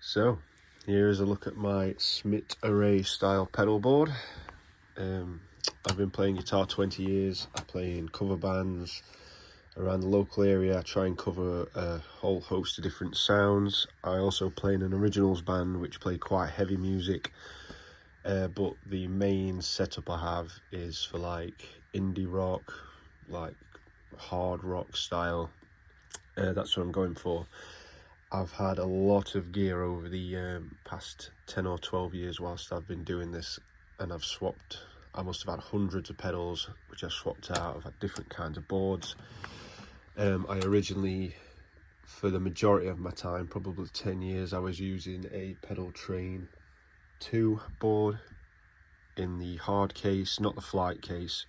So here is a look at my Schmidt array style pedal board. I've been playing guitar 20 years. I play in cover bands around the local area. I try and cover a whole host of different sounds. I also play in an originals band which play quite heavy music, but the main setup I have is for like indie rock, like hard rock style. That's what I'm going for. I've had a lot of gear over the past 10 or 12 years whilst I've been doing this, and I've swapped. I must have had hundreds of pedals which I've swapped out. I've had different kinds of boards. I originally, for the majority of my time, probably 10 years, I was using a Pedal Train 2 board in the hard case, not the flight case,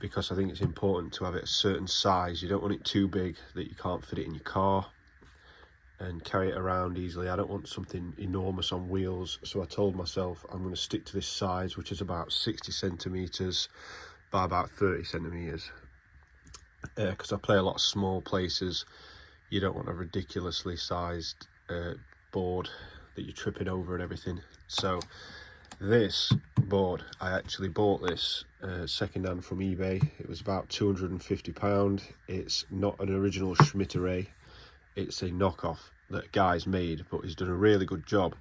because I think it's important to have it a certain size. You don't want it too big that you can't fit it in your car and carry it around easily. I don't want something enormous on wheels, so I told myself I'm going to stick to this size, which is about 60 centimeters by about 30 centimeters, because I play a lot of small places. You don't want a ridiculously sized board that you're tripping over and everything. So this board, I actually bought this second hand from eBay. It was about £250. It's not an original Schmidt array. It's a knockoff that a guy's made, but he's done a really good job.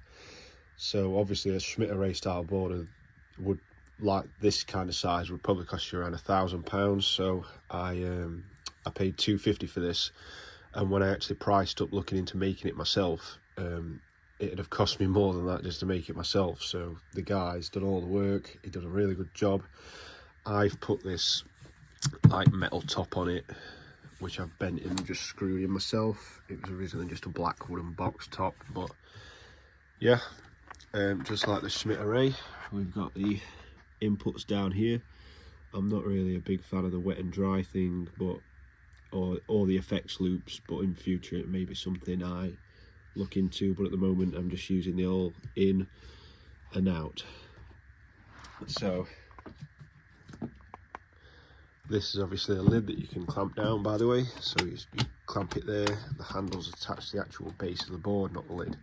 So obviously a Schmidt array style board would, like this kind of size, would probably cost you around £1,000. So I paid £250 for this, and when I actually priced up looking into making it myself, it'd have cost me more than that just to make it myself. So the guy's done all the work. He did a really good job. I've put this like metal top on it, which I've bent and just screwed in myself. It was originally just a black wooden box top, but yeah, just like the Schmidt array, we've got the inputs down here. I'm not really a big fan of the wet and dry thing, but or the effects loops, but in future it may be something I look into, but at the moment I'm just using the all in and out. So this is obviously a lid that you can clamp down, by the way, so you clamp it there. The handle's attached to the actual base of the board, not the lid.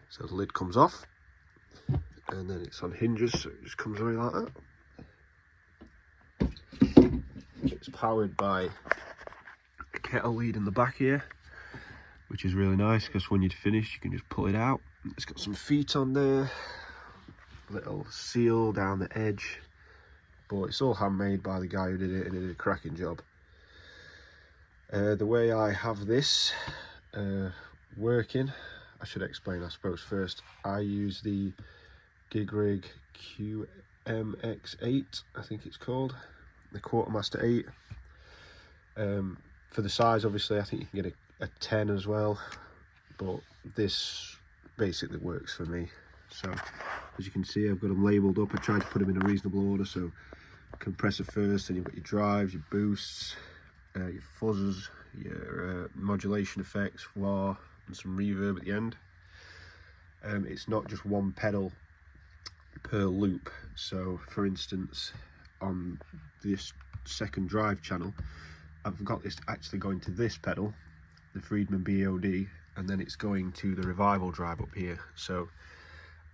So the lid comes off, and then it's on hinges, so it just comes away like that. It's powered by a kettle lead in the back here, which is really nice because when you're finished you can just pull it out. It's got some feet on there, little seal down the edge, but it's all handmade by the guy who did it, and he did a cracking job. The way I have this working, I should explain I suppose first. I use the Gig Rig QMX8, I think it's called, the Quartermaster 8. For the size, obviously I think you can get a 10 as well, but this basically works for me. So as you can see, I've got them labelled up. I tried to put them in a reasonable order, so compressor first, then you've got your drives, your boosts, your fuzzers, your modulation effects, wah, and some reverb at the end. It's not just one pedal per loop. So for instance, on this second drive channel, I've got this actually going to this pedal, the Friedman BOD, and then it's going to the Revival drive up here. So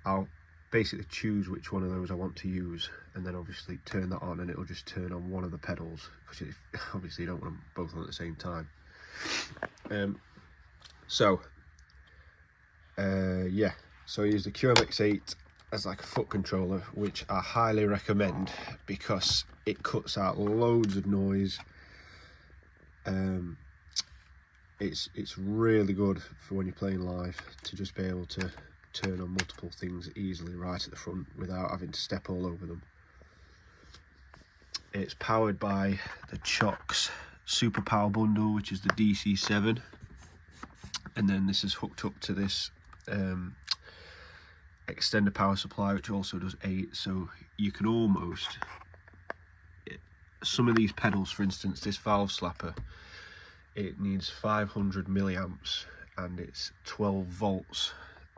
I'll basically choose which one of those I want to use, and then obviously turn that on, and it'll just turn on one of the pedals, because obviously you don't want them both on at the same time. Yeah, so I use the QMX8 as like a foot controller, which I highly recommend because it cuts out loads of noise. It's really good for when you're playing live, to just be able to turn on multiple things easily right at the front without having to step all over them. It's powered by the Chocs Super Power Bundle, which is the DC7, and then this is hooked up to this extender power supply, which also does 8. So you can almost, some of these pedals, for instance this valve slapper, it needs 500 milliamps and it's 12 volts,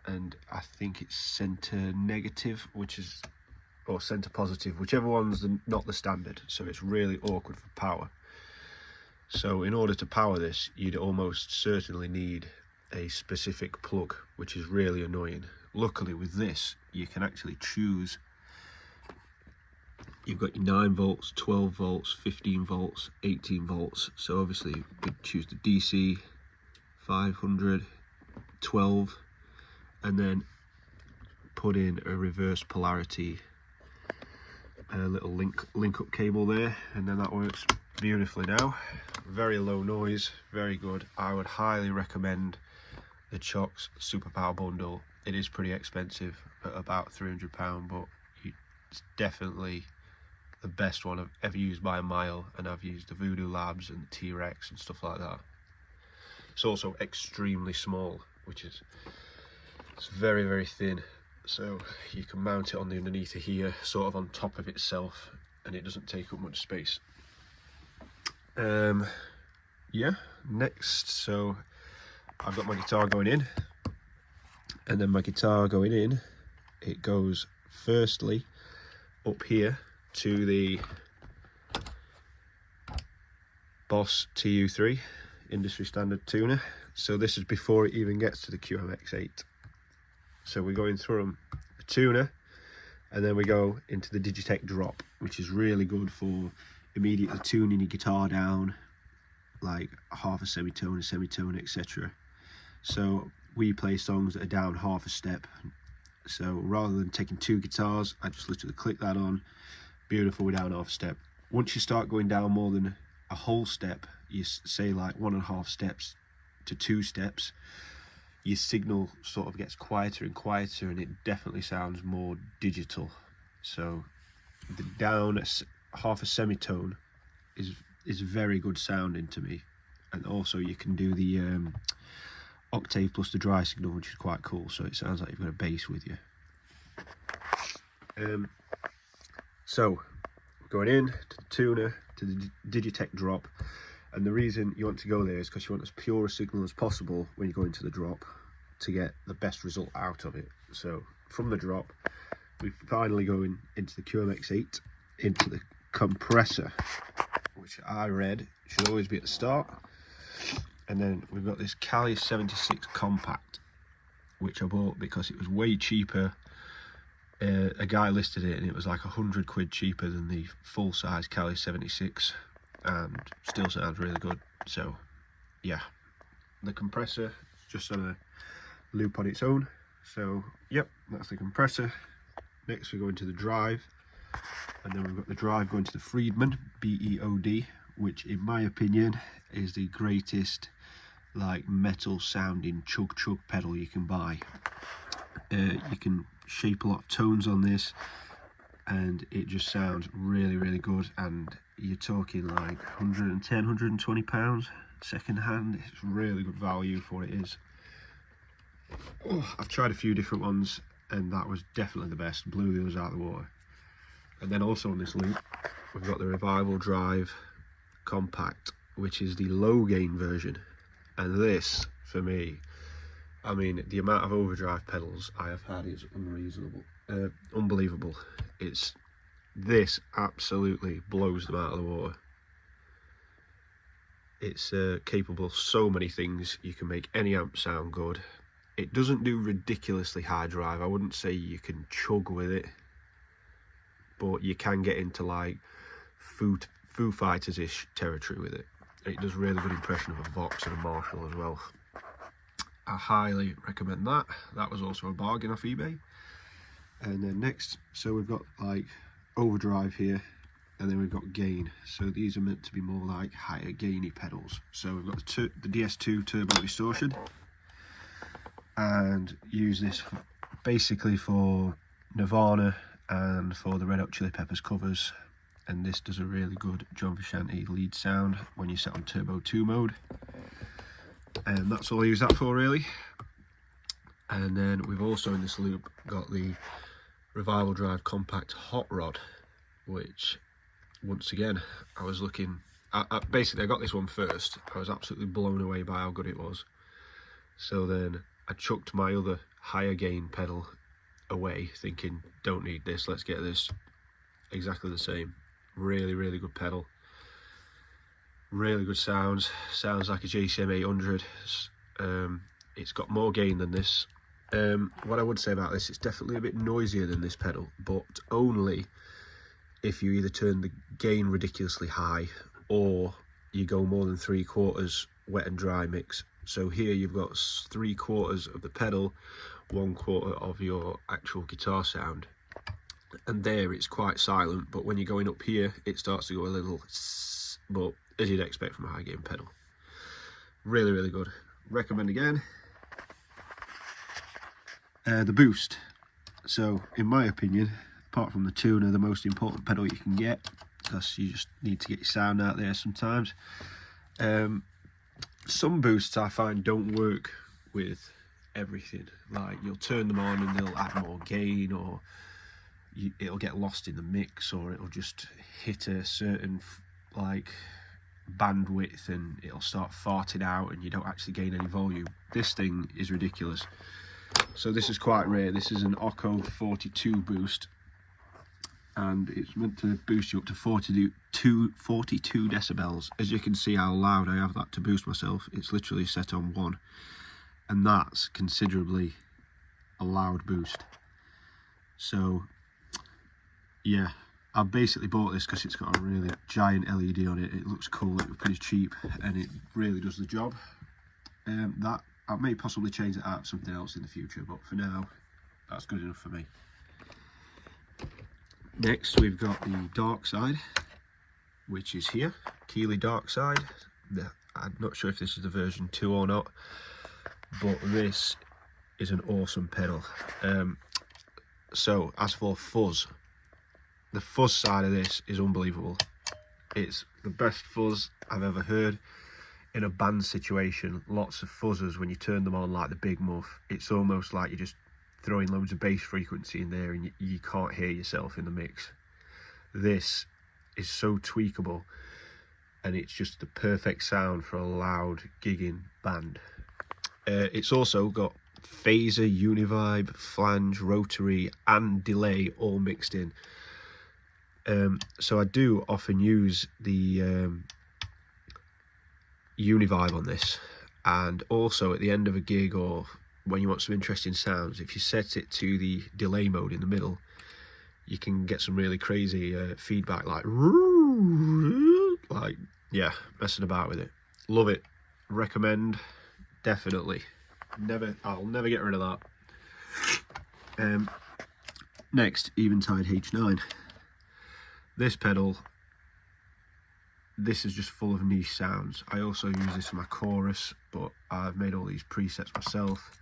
and I think it's center negative, or center positive, whichever one's not the standard. So it's really awkward for power. So in order to power this, you'd almost certainly need a specific plug, which is really annoying. Luckily with this, you can actually choose. You've got your 9 volts, 12 volts, 15 volts, 18 volts. So obviously you could choose the DC, 500, 12, and then put in a reverse polarity, a little link up cable there, and then that works beautifully now. Very low noise, very good. I would highly recommend the Chocs Super Power Bundle. It is pretty expensive at about £300, but it's definitely the best one I've ever used by a mile, and I've used the Voodoo Labs and the T-Rex and stuff like that. It's also extremely small, which is, it's very, very thin, so you can mount it on the underneath of here, sort of on top of itself, and it doesn't take up much space. Yeah, next, so I've got my guitar going in, and then my guitar going in, it goes firstly up here to the Boss TU3 industry standard tuner. So this is before it even gets to the QMX8. So we're going through the tuner, and then we go into the Digitech drop, which is really good for immediately tuning your guitar down, like half a semitone, etc. So we play songs that are down half a step. So rather than taking 2 guitars, I just literally click that on. Beautiful, we're down half a step. Once you start going down more than a whole step, you say like 1.5 steps to 2 steps, your signal sort of gets quieter and quieter, and it definitely sounds more digital. So the down half a semitone is very good sounding to me. And also you can do the octave plus the dry signal, which is quite cool, so it sounds like you've got a bass with you. So going in to the tuner, to the Digitech drop, and the reason you want to go there is because you want as pure a signal as possible when you go into the drop to get the best result out of it. So from the drop, we finally go into the QMX8, into the compressor, which I read should always be at the start. And then we've got this Cali 76 compact, which I bought because it was way cheaper. A guy listed it and it was like £100 cheaper than the full-size Cali 76, and still sounds really good. So yeah, the compressor just on a loop on its own. So yep, that's the compressor. Next we go into the drive, and then we've got the drive going to the Friedman BEOD, which in my opinion is the greatest like metal sounding chug pedal you can buy. You can shape a lot of tones on this, and it just sounds really good, and you're talking like £110–120 second hand. It's really good value for what it is. I've tried a few different ones, and that was definitely the best. Blew the others out of the water. And then also on this loop we've got the Revival Drive Compact, which is the low gain version, and this for me, I mean, the amount of overdrive pedals I have had is unbelievable. This absolutely blows them out of the water. It's capable of so many things. You can make any amp sound good. It doesn't do ridiculously high drive. I wouldn't say you can chug with it, but you can get into like Foo Fighters-ish territory with it. It does really good impression of a Vox and a Marshall as well. I highly recommend that. That was also a bargain off eBay. And then next, so we've got like overdrive here, and then we've got gain. So these are meant to be more like higher gainy pedals. So we've got the DS2 turbo distortion, and use this basically for Nirvana and for the Red Hot Chili Peppers covers. And this does a really good John Frusciante lead sound when you set on Turbo 2 mode. And that's all I use that for really. And then we've also in this loop got the Revival Drive Compact Hot Rod, which once again I was looking basically I got this one first. I was absolutely blown away by how good it was. So then I chucked my other higher gain pedal away, thinking don't need this, let's get this. Exactly the same. Really good pedal. Really good sounds like a JCM 800. it's got more gain than this. What I would say about this, it's definitely a bit noisier than this pedal, but only if you either turn the gain ridiculously high or you go more than 3/4 wet and dry mix. So here you've got 3/4 of the pedal, 1/4 of your actual guitar sound, and there it's quite silent, but when you're going up here it starts to go a little but as you'd expect from a high gain pedal. Really, really good. Recommend again. The boost. So in my opinion, apart from the tuner, the most important pedal you can get, because you just need to get your sound out there sometimes. Some boosts I find don't work with everything. Like you'll turn them on and they'll add more gain, or it'll get lost in the mix, or it'll just hit a certain like bandwidth and it'll start farting out and you don't actually gain any volume. This thing is ridiculous. So this is quite rare. This is an Occo 42 boost, and it's meant to boost you up to 42 decibels. As you can see how loud I have that to boost myself. It's literally set on 1, and that's considerably a loud boost. So yeah, I basically bought this because it's got a really giant LED on it. It looks cool, it was pretty cheap, and it really does the job. That I may possibly change it out to something else in the future, but for now, that's good enough for me. Next, we've got the Dark Side, which is here, Keeley Dark Side. I'm not sure if this is the version 2 or not, but this is an awesome pedal. So, as for fuzz, the fuzz side of this is unbelievable. It's the best fuzz I've ever heard. In a band situation, lots of fuzzers, when you turn them on like the Big Muff, it's almost like you're just throwing loads of bass frequency in there and you can't hear yourself in the mix. This is so tweakable, and it's just the perfect sound for a loud gigging band. It's also got phaser, univibe, flange, rotary and delay all mixed in. So I do often use the univibe on this, and also at the end of a gig or when you want some interesting sounds, if you set it to the delay mode in the middle, you can get some really crazy feedback, like yeah, messing about with it. Love it. Recommend, definitely. I'll never get rid of that. Next, Eventide H9. This pedal, this is just full of niche sounds. I also use this for my chorus, but I've made all these presets myself.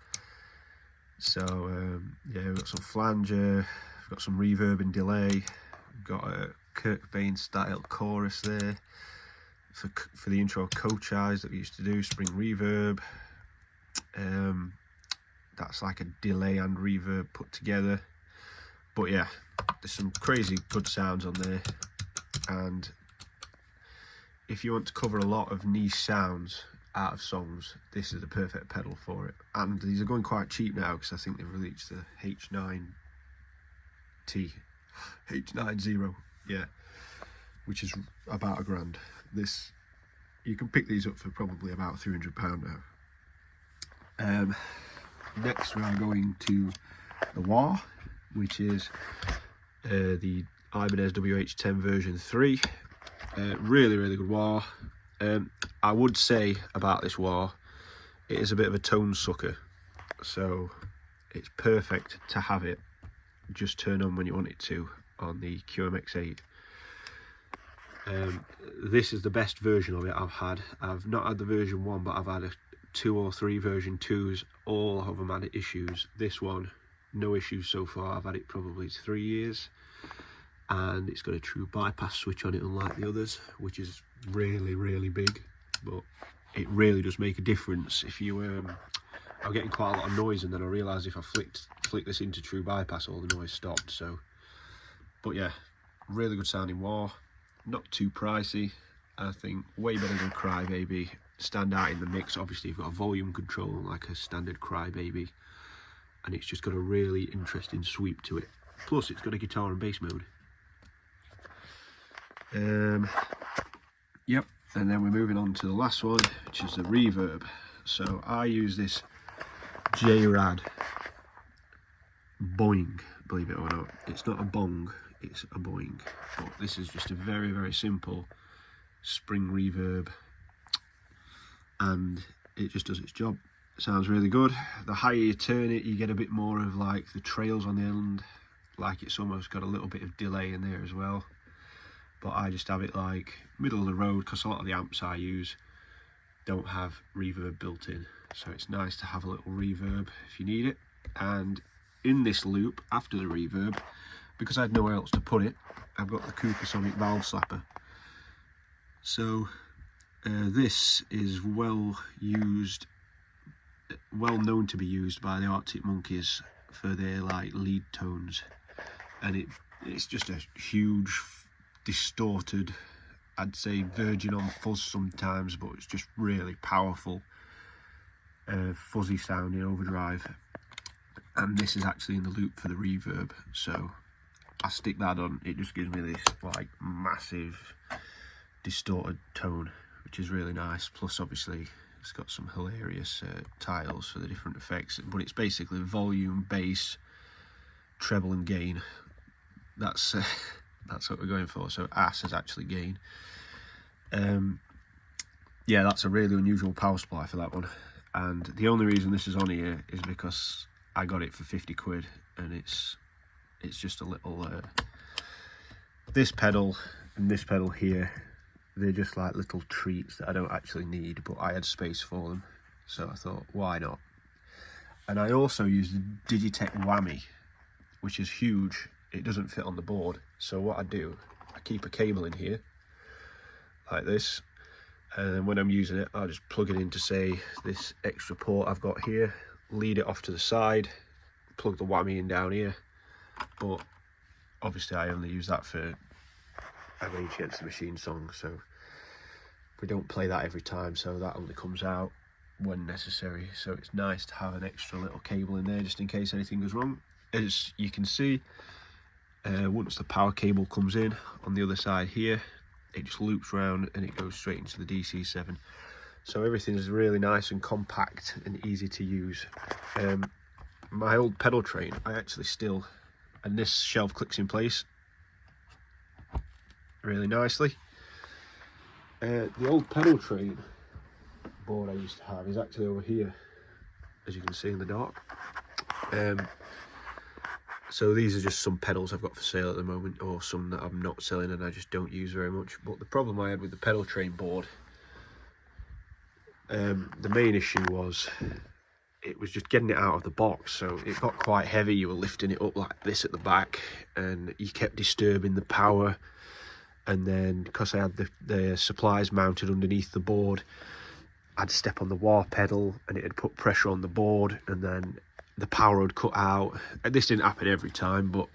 So yeah, we've got some flanger, we've got some reverb and delay, we've got a Kirk Bain style chorus there. For the intro coach eyes that we used to do, spring reverb. That's like a delay and reverb put together. But yeah, there's some crazy good sounds on there, and if you want to cover a lot of niche sounds out of songs, this is the perfect pedal for it. And these are going quite cheap now because I think they've released the H90, yeah, which is about £1. This, you can pick these up for probably about £300 now. Next we are going to the wah, which is the Ibanez WH10 version 3. Really good wah. I would say about this wah, it is a bit of a tone sucker, so it's perfect to have it just turn on when you want it to on the QMX8. This is the best version of it I've had. I've not had the version 1, but I've had 2 or 3 version 2s. All of them had issues. This one, no issues so far. I've had it probably 3 years, and it's got a true bypass switch on it, unlike the others, which is really big, but it really does make a difference. If you I'm getting quite a lot of noise, and then I realised if I flick this into true bypass, all the noise stopped. So, but yeah, really good sounding wah, not too pricey. I think way better than Crybaby. Stand out in the mix. Obviously you've got a volume control like a standard Crybaby, and it's just got a really interesting sweep to it. Plus it's got a guitar and bass mode. Yep, and then we're moving on to the last one, which is the reverb. So I use this J-Rad Boing, believe it or not. It's not a bong, it's a boing. But this is just a very, very simple spring reverb, and it just does its job. It sounds really good. The higher you turn it, you get a bit more of like the trails on the end, like it's almost got a little bit of delay in there as well. But I just have it like middle of the road, because a lot of the amps I use don't have reverb built in, so it's nice to have a little reverb if you need it. And in this loop after the reverb, because I had nowhere else to put it, I've got the Cooper Sonic valve slapper. So this is well known to be used by the Arctic Monkeys for their like lead tones, and it's just a huge distorted, I'd say virgin on fuzz sometimes, but it's just really powerful fuzzy sounding overdrive. And this is actually in the loop for the reverb, so I stick that on, it just gives me this like massive distorted tone, which is really nice. Plus obviously it's got some hilarious titles for the different effects, but it's basically volume, bass, treble and gain. That's what we're going for. So ass is actually gain. Yeah, that's a really unusual power supply for that one, and the only reason this is on here is because I got it for 50 quid, and it's just a little this pedal and this pedal here, they're just like little treats that I don't actually need, but I had space for them, so I thought why not. And I also use the Digitech Whammy, which is huge. It doesn't fit on the board, so what I do, I keep a cable in here like this, and then when I'm using it I'll just plug it into, say, this extra port I've got here, lead it off to the side, plug the whammy in down here. But obviously I only use that for a Rage Against the Machine song, so we don't play that every time, so that only comes out when necessary. So it's nice to have an extra little cable in there just in case anything goes wrong. As you can see, once the power cable comes in on the other side here, it just loops around and it goes straight into the DC7. So everything is really nice and compact and easy to use. My old pedal train, I actually still, and this shelf clicks in place really nicely. The old pedal train board I used to have is actually over here, as you can see in the dark. So these are just some pedals I've got for sale at the moment, or some that I'm not selling and I just don't use very much. But the problem I had with the pedal train board, the main issue was it was just getting it out of the box. So it got quite heavy, you were lifting it up like this at the back and you kept disturbing the power. And then because I had the supplies mounted underneath the board, I'd step on the wah pedal and it had put pressure on the board, and then the power would cut out. And this didn't happen every time, but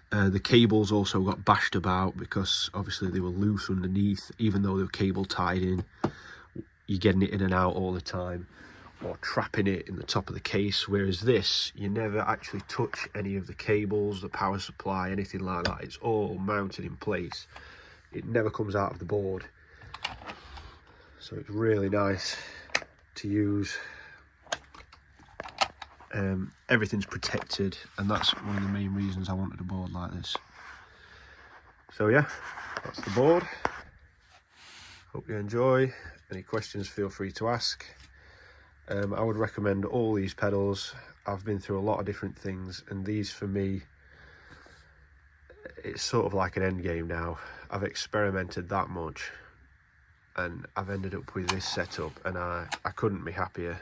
the cables also got bashed about because obviously they were loose underneath. Even though they were cable tied in, you're getting it in and out all the time, or trapping it in the top of the case. Whereas this, you never actually touch any of the cables, the power supply, anything like that. It's all mounted in place. It never comes out of the board. So it's really nice to use. Everything's protected, and that's one of the main reasons I wanted a board like this. So yeah, that's the board. Hope you enjoy. Any questions, feel free to ask. I would recommend all these pedals. I've been through a lot of different things, and these for me, it's sort of like an end game now. I've experimented that much and I've ended up with this setup, and I couldn't be happier.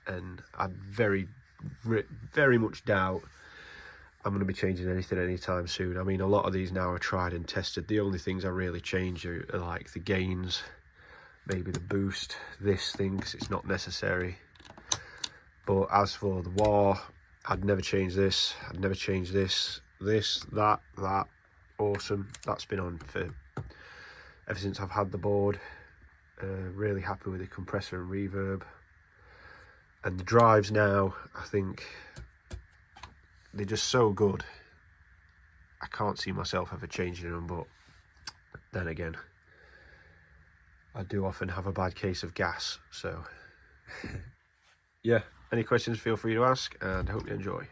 And I very much doubt I'm going to be changing anything anytime soon. I mean, a lot of these now are tried and tested. The only things I really change are like the gains, maybe the boost, this thing, because it's not necessary. But as for the wah, I'd never change this, I'd never change this, that, awesome. That's been on for ever since I've had the board. Really happy with the compressor and reverb. And the drives now, I think they're just so good. I can't see myself ever changing them, but then again, I do often have a bad case of gas, so yeah. Any questions, feel free to ask, and I hope you enjoy.